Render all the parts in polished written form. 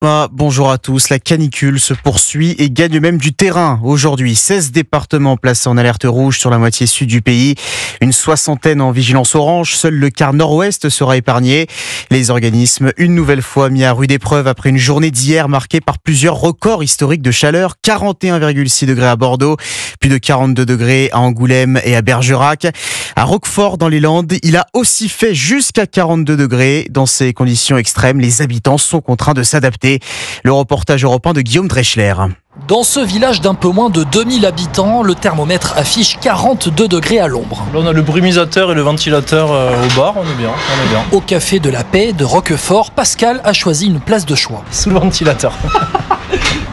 Bonjour à tous. La canicule se poursuit et gagne même du terrain. Aujourd'hui, 16 départements placés en alerte rouge sur la moitié sud du pays. Une soixantaine en vigilance orange. Seul le quart nord-ouest sera épargné. Les organismes, une nouvelle fois mis à rude épreuve après une journée d'hier marquée par plusieurs records historiques de chaleur. 41,6 degrés à Bordeaux, plus de 42 degrés à Angoulême et à Bergerac. À Roquefort, dans les Landes, il a aussi fait jusqu'à 42 degrés. Dans ces conditions extrêmes, les habitants sont contraints de s'adapter. Le reportage européen de Guillaume Dreschler. Dans ce village d'un peu moins de 2000 habitants, le thermomètre affiche 42 degrés à l'ombre. Là, on a le brumisateur et le ventilateur au bar, on est bien. Au café de la Paix de Roquefort, Pascal a choisi une place de choix. Sous le ventilateur.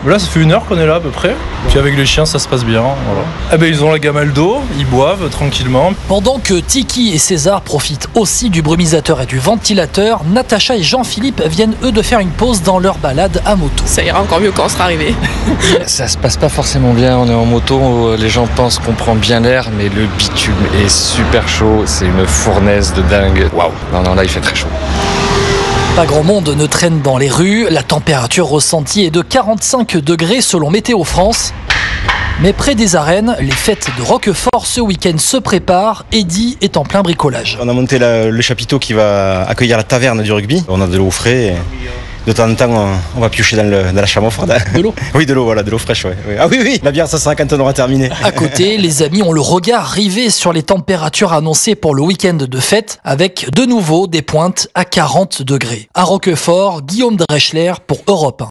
Là, ça fait 1 heure qu'on est là à peu près. Puis avec les chiens, ça se passe bien. Voilà. Eh ben, ils ont la gamelle d'eau, ils boivent tranquillement. Pendant que Tiki et César profitent aussi du brumisateur et du ventilateur, Natacha et Jean-Philippe viennent eux de faire une pause dans leur balade à moto. Ça ira encore mieux quand on sera arrivé. Ça se passe pas forcément bien, on est en moto, les gens pensent qu'on prend bien l'air, mais le bitume est super chaud, c'est une fournaise de dingue. Waouh. Non, là il fait très chaud. Pas grand monde ne traîne dans les rues, la température ressentie est de 45 degrés selon Météo France. Mais près des arènes, les fêtes de Roquefort ce week-end se préparent. Eddy est en plein bricolage. On a monté le chapiteau qui va accueillir la taverne du rugby. On a de l'eau fraîche. De temps en temps, on va piocher dans la chambre froide. De l'eau? Oui, de l'eau, voilà, de l'eau fraîche. Ouais. Ah oui, la bière, ça sera quand on aura terminé. À côté, les amis ont le regard rivé sur les températures annoncées pour le week-end de fête, avec de nouveau des pointes à 40 degrés. À Roquefort, Guillaume Dreschler pour Europe 1.